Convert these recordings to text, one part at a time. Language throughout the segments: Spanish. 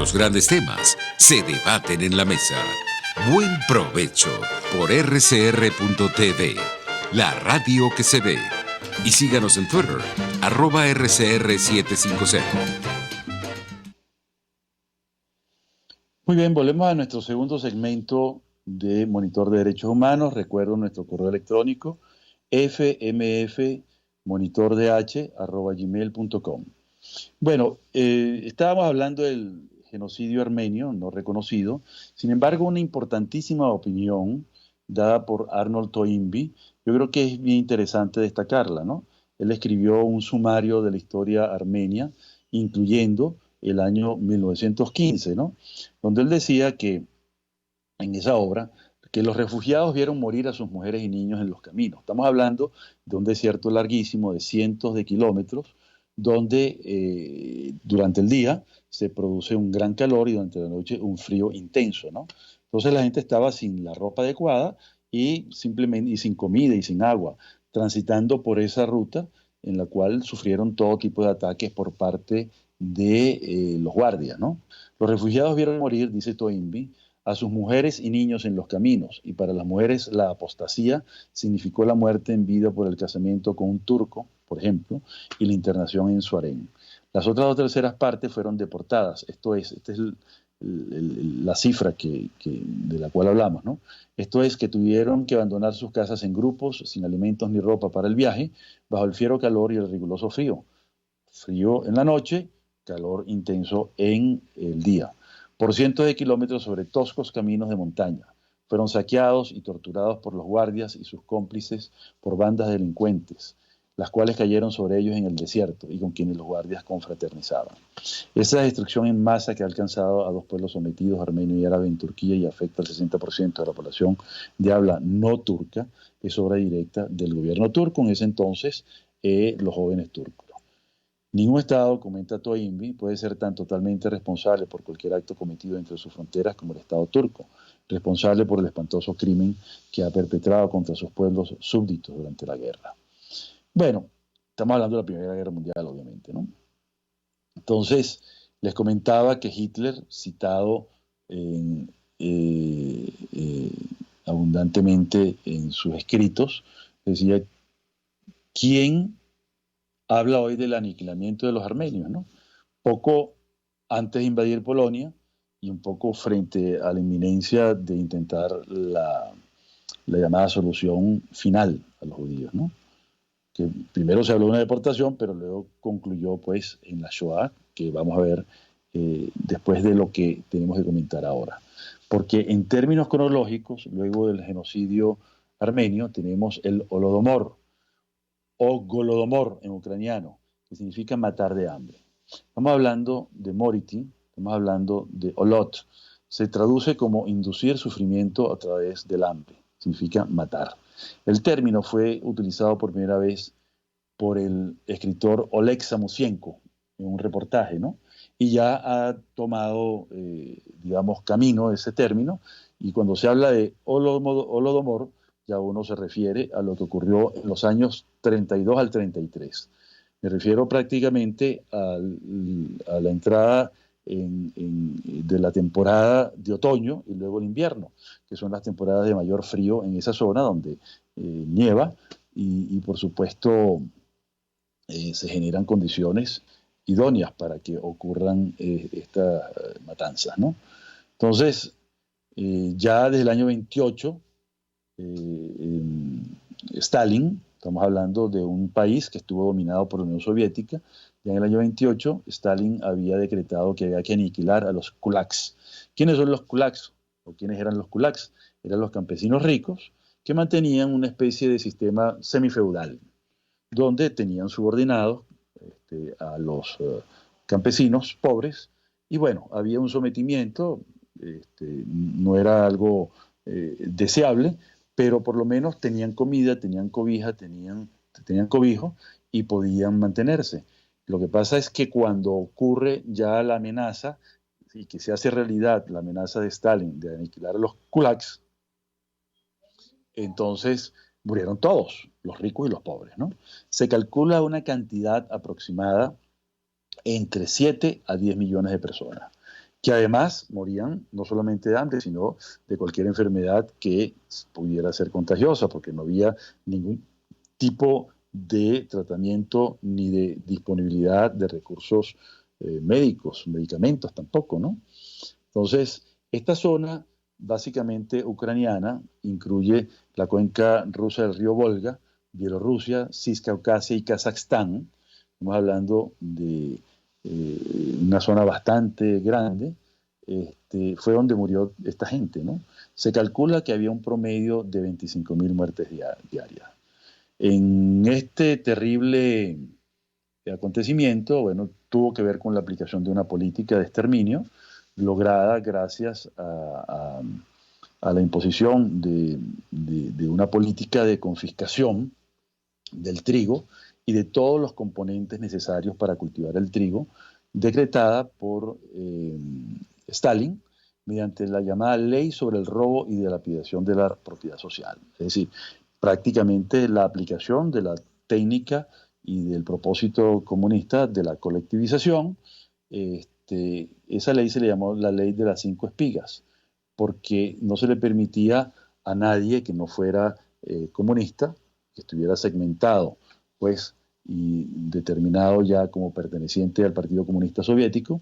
Los grandes temas se debaten en la mesa. Buen provecho por rcr.tv, la radio que se ve. Y síganos en Twitter, @rcr750. Muy bien, volvemos a nuestro segundo segmento de Monitor de Derechos Humanos. Recuerdo nuestro correo electrónico fmfmonitordh@gmail.com. Bueno, estábamos hablando del genocidio armenio no reconocido. Sin embargo, una importantísima opinión dada por Arnold Toynbee, yo creo que es bien interesante destacarla, ¿no? Él escribió un sumario de la historia armenia, incluyendo el año 1915, ¿no? Donde él decía que en esa obra que los refugiados vieron morir a sus mujeres y niños en los caminos. Estamos hablando de un desierto larguísimo de cientos de kilómetros, donde durante el día se produce un gran calor y durante la noche un frío intenso, ¿no? Entonces la gente estaba sin la ropa adecuada y simplemente y sin comida y sin agua, transitando por esa ruta en la cual sufrieron todo tipo de ataques por parte de los guardias, ¿no? Los refugiados vieron morir, dice Toynbee, a sus mujeres y niños en los caminos, y para las mujeres la apostasía significó la muerte en vida por el casamiento con un turco, por ejemplo, y la internación en Suarén. Las otras dos terceras partes fueron deportadas, esta es la cifra de la cual hablamos, ¿no? Esto es que tuvieron que abandonar sus casas en grupos, sin alimentos ni ropa para el viaje, bajo el fiero calor y el riguroso frío. Frío en la noche, calor intenso en el día. Por cientos de kilómetros sobre toscos caminos de montaña. Fueron saqueados y torturados por los guardias y sus cómplices por bandas de delincuentes, las cuales cayeron sobre ellos en el desierto y con quienes los guardias confraternizaban. Esa destrucción en masa que ha alcanzado a dos pueblos sometidos, armenio y árabe, en Turquía y afecta al 60% de la población de habla no turca, es obra directa del gobierno turco, en ese entonces los jóvenes turcos. Ningún Estado, comenta Toynbee, puede ser tan totalmente responsable por cualquier acto cometido entre sus fronteras como el Estado turco, responsable por el espantoso crimen que ha perpetrado contra sus pueblos súbditos durante la guerra. Bueno, estamos hablando de la Primera Guerra Mundial, obviamente, ¿no? Entonces, les comentaba que Hitler, citado abundantemente en sus escritos, decía, ¿quién habla hoy del aniquilamiento de los armenios, ¿no? Poco antes de invadir Polonia y un poco frente a la inminencia de intentar la llamada solución final a los judíos, ¿no? Que primero se habló de una deportación, pero luego concluyó pues en la Shoah, que vamos a ver después de lo que tenemos que comentar ahora. Porque en términos cronológicos, luego del genocidio armenio, tenemos el Holodomor, o Golodomor en ucraniano, que significa matar de hambre. Estamos hablando de Mority, estamos hablando de Olot. Se traduce como inducir sufrimiento a través del hambre, significa matar. El término fue utilizado por primera vez por el escritor Oleg Samusienko en un reportaje, ¿no? Y ya ha tomado, digamos, camino ese término, y cuando se habla de Holodomor, ya uno se refiere a lo que ocurrió en los años 32 al 33. Me refiero prácticamente a la entrada de la temporada de otoño y luego el invierno, que son las temporadas de mayor frío en esa zona donde nieva y por supuesto se generan condiciones idóneas para que ocurran estas matanzas, ¿no? Entonces, ya desde el año 28, Stalin, estamos hablando de un país que estuvo dominado por la Unión Soviética, ya en el año 28 Stalin había decretado que había que aniquilar a los kulaks. ¿Quiénes son los kulaks? ¿O quiénes eran los kulaks? Eran los campesinos ricos que mantenían una especie de sistema semifeudal, donde tenían subordinados a los campesinos pobres, y bueno, había un sometimiento, no era algo deseable, pero por lo menos tenían comida, tenían cobija, tenían cobijo y podían mantenerse. Lo que pasa es que cuando ocurre ya la amenaza, y que se hace realidad la amenaza de Stalin de aniquilar a los kulaks, entonces murieron todos, los ricos y los pobres, ¿no? Se calcula una cantidad aproximada entre 7 a 10 millones de personas. que además morían no solamente de hambre, sino de cualquier enfermedad que pudiera ser contagiosa, porque no había ningún tipo de tratamiento ni de disponibilidad de recursos médicos, medicamentos tampoco, ¿no? Entonces, esta zona básicamente ucraniana incluye la cuenca rusa del río Volga, Bielorrusia, Ciscaucasia y Kazajstán. Estamos hablando de una zona bastante grande. Fue donde murió esta gente, ¿no? Se calcula que había un promedio de 25.000 muertes diarias. En este terrible acontecimiento, bueno, tuvo que ver con la aplicación de una política de exterminio lograda gracias a la imposición de una política de confiscación del trigo y de todos los componentes necesarios para cultivar el trigo, decretada por Stalin mediante la llamada Ley sobre el robo y dilapidación de la propiedad social. Es decir, prácticamente la aplicación de la técnica y del propósito comunista de la colectivización. Esa ley se le llamó la ley de las 5 espigas, porque no se le permitía a nadie que no fuera comunista, que estuviera segmentado, pues, y determinado ya como perteneciente al Partido Comunista Soviético,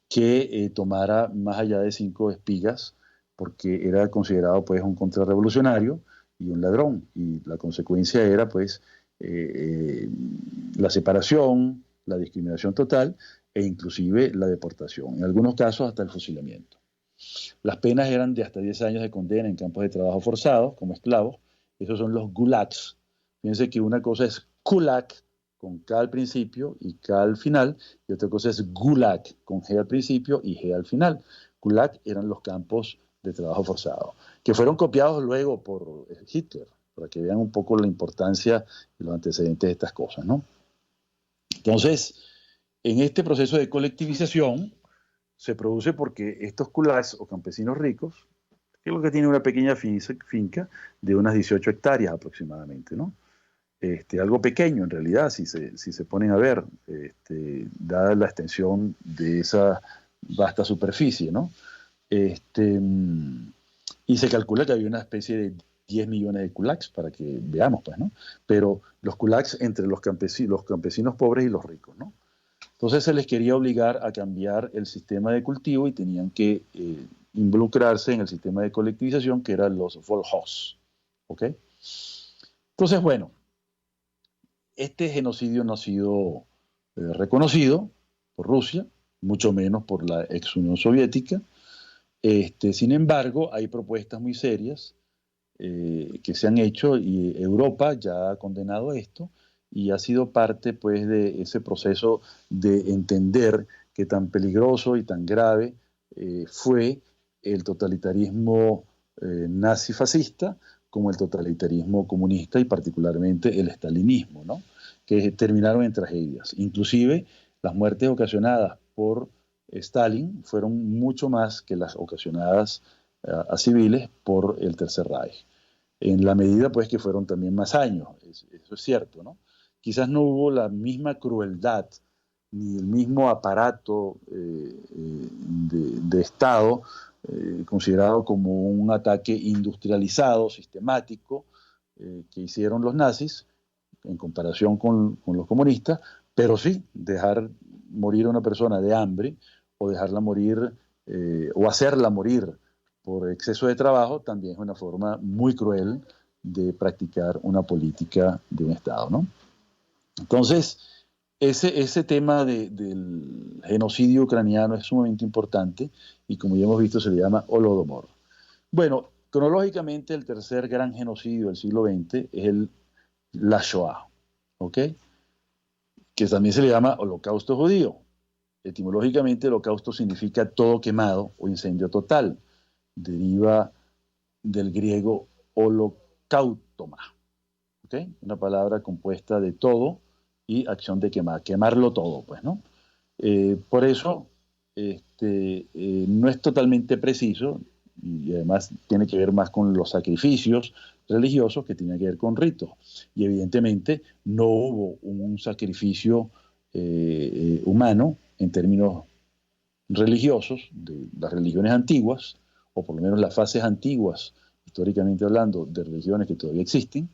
que tomara más allá de 5 espigas, porque era considerado, pues, un contrarrevolucionario y un ladrón, y la consecuencia era, pues, la separación, la discriminación total e inclusive la deportación, en algunos casos hasta el fusilamiento. Las penas eran de hasta 10 años de condena en campos de trabajo forzados, como esclavos. Esos son los gulags. Fíjense que una cosa es kulak, con K al principio y K al final, y otra cosa es gulag, con G al principio y G al final. Gulag eran los campos de trabajo forzado, que fueron copiados luego por Hitler, para que vean un poco la importancia y los antecedentes de estas cosas, ¿no? Entonces, en este proceso de colectivización se produce porque estos kulaks o campesinos ricos, que es lo que tiene una pequeña finca de unas 18 hectáreas aproximadamente, ¿no? Algo pequeño en realidad, si se ponen a ver, dada la extensión de esa vasta superficie, ¿no? Y se calcula que había una especie de 10 millones de kulaks, para que veamos, pues, ¿no? Pero los kulaks entre los campesinos pobres y los ricos, ¿no? Entonces se les quería obligar a cambiar el sistema de cultivo y tenían que involucrarse en el sistema de colectivización, que eran los volhos, ¿ok? Entonces, bueno, este genocidio no ha sido reconocido por Rusia, mucho menos por la ex Unión Soviética. Sin embargo, hay propuestas muy serias que se han hecho y Europa ya ha condenado esto y ha sido parte, pues, de ese proceso de entender que tan peligroso y tan grave fue el totalitarismo nazi-fascista como el totalitarismo comunista y particularmente el estalinismo, ¿no? Que terminaron en tragedias. Inclusive las muertes ocasionadas por Stalin fueron mucho más que las ocasionadas a civiles por el Tercer Reich. En la medida, pues, que fueron también más años, eso es cierto, ¿no? Quizás no hubo la misma crueldad ni el mismo aparato de Estado considerado como un ataque industrializado, sistemático, que hicieron los nazis en comparación con los comunistas, pero sí, dejar morir a una persona de hambre o dejarla morir o hacerla morir por exceso de trabajo también es una forma muy cruel de practicar una política de un Estado, ¿no? Entonces, ese tema del genocidio ucraniano es sumamente importante y, como ya hemos visto, se le llama Holodomor. Bueno, cronológicamente el tercer gran genocidio del siglo XX es la Shoah, ¿ok? Que también se le llama Holocausto judío. Etimológicamente, holocausto significa todo quemado o incendio total. Deriva del griego holocautoma, ¿ok? Una palabra compuesta de todo y acción de quemar, quemarlo todo, pues, ¿no? Por eso no es totalmente preciso y además tiene que ver más con los sacrificios religiosos que tienen que ver con ritos. Y evidentemente no hubo un sacrificio humano en términos religiosos de las religiones antiguas, o por lo menos las fases antiguas, históricamente hablando, de religiones que todavía existen,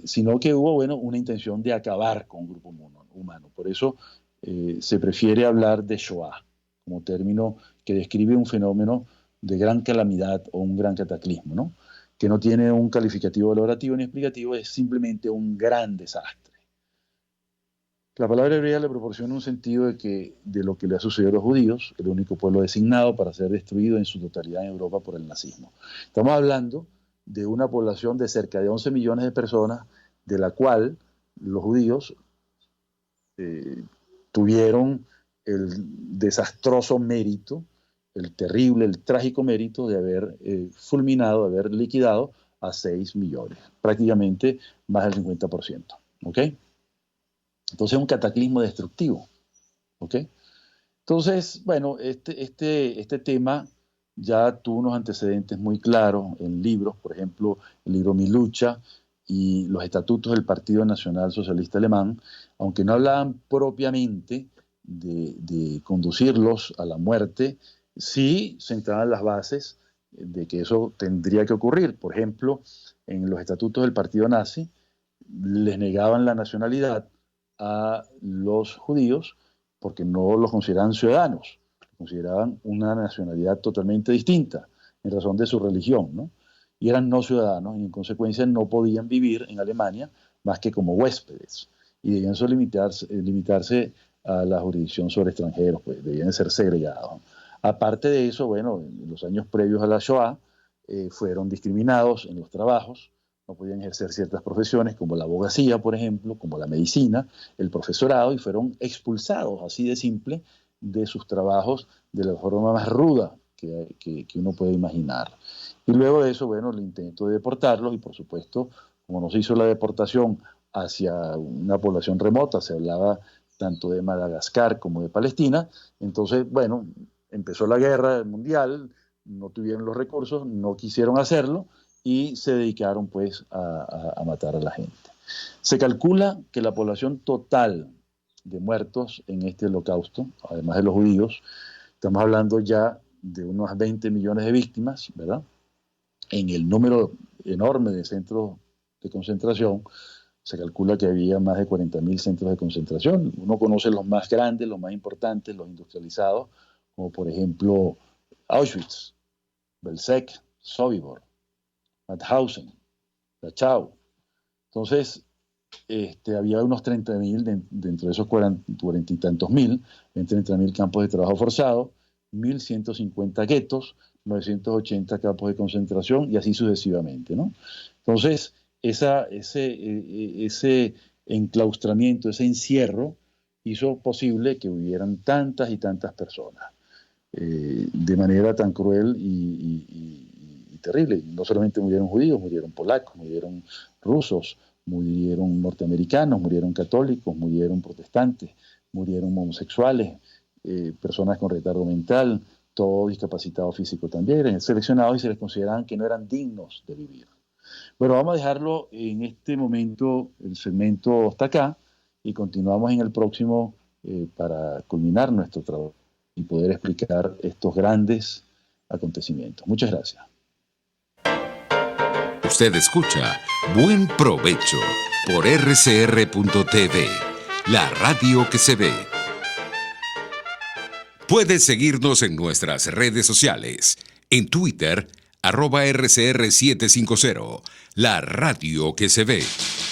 sino que hubo, bueno, una intención de acabar con un grupo humano. Por eso se prefiere hablar de Shoah como término que describe un fenómeno de gran calamidad o un gran cataclismo, ¿no? Que no tiene un calificativo valorativo ni explicativo, es simplemente un gran desastre. La palabra hebrea le proporciona un sentido de lo que le ha sucedido a los judíos, el único pueblo designado para ser destruido en su totalidad en Europa por el nazismo. Estamos hablando de una población de cerca de 11 millones de personas, de la cual los judíos tuvieron el desastroso mérito, el terrible, el trágico mérito de haber fulminado, de haber liquidado a 6 millones, prácticamente más del 50%. ¿Ok? Entonces es un cataclismo destructivo. ¿Ok? Entonces, bueno, este tema ya tuvo unos antecedentes muy claros en libros, por ejemplo, el libro Mi Lucha y los estatutos del Partido Nacional Socialista Alemán, aunque no hablaban propiamente de conducirlos a la muerte, sí sentaban las bases de que eso tendría que ocurrir. Por ejemplo, en los estatutos del partido nazi les negaban la nacionalidad a los judíos porque no los consideraban ciudadanos, consideraban una nacionalidad totalmente distinta en razón de su religión, ¿no? Y eran no ciudadanos y en consecuencia no podían vivir en Alemania más que como huéspedes y debían limitarse a la jurisdicción sobre extranjeros, pues debían ser segregados. Aparte de eso, bueno, en los años previos a la Shoah fueron discriminados en los trabajos, no podían ejercer ciertas profesiones como la abogacía, por ejemplo, como la medicina, el profesorado, y fueron expulsados, así de simple, de sus trabajos de la forma más ruda que uno puede imaginar. Y luego de eso, bueno, el intento de deportarlos, y por supuesto, como nos hizo la deportación hacia una población remota, se hablaba tanto de Madagascar como de Palestina, entonces, bueno, empezó la guerra mundial, no tuvieron los recursos, no quisieron hacerlo, y se dedicaron pues a matar a la gente. Se calcula que la población total de muertos en este holocausto, además de los judíos, estamos hablando ya de unos 20 millones de víctimas, ¿verdad? En el número enorme de centros de concentración, se calcula que había más de 40.000 centros de concentración. Uno conoce los más grandes, los más importantes, los industrializados, como por ejemplo Auschwitz, Belzec, Sobibor, Mauthausen, Dachau. Entonces, había unos 30.000 dentro de esos 40 y tantos mil, 30.000 campos de trabajo forzado, 1.150 guetos, 980 campos de concentración y así sucesivamente, ¿no? Entonces, ese enclaustramiento, ese encierro, hizo posible que hubieran tantas y tantas personas de manera tan cruel y terrible. No solamente murieron judíos, murieron polacos, murieron rusos, murieron norteamericanos, murieron católicos, murieron protestantes, murieron homosexuales, personas con retardo mental, todo discapacitado físico también, eran seleccionados y se les consideraban que no eran dignos de vivir. Bueno, vamos a dejarlo en este momento, el segmento hasta acá, y continuamos en el próximo para culminar nuestro trabajo y poder explicar estos grandes acontecimientos. Muchas gracias. Usted escucha Buen Provecho por rcr.tv, la radio que se ve. Puedes seguirnos en nuestras redes sociales. En Twitter, @RCR750, la radio que se ve.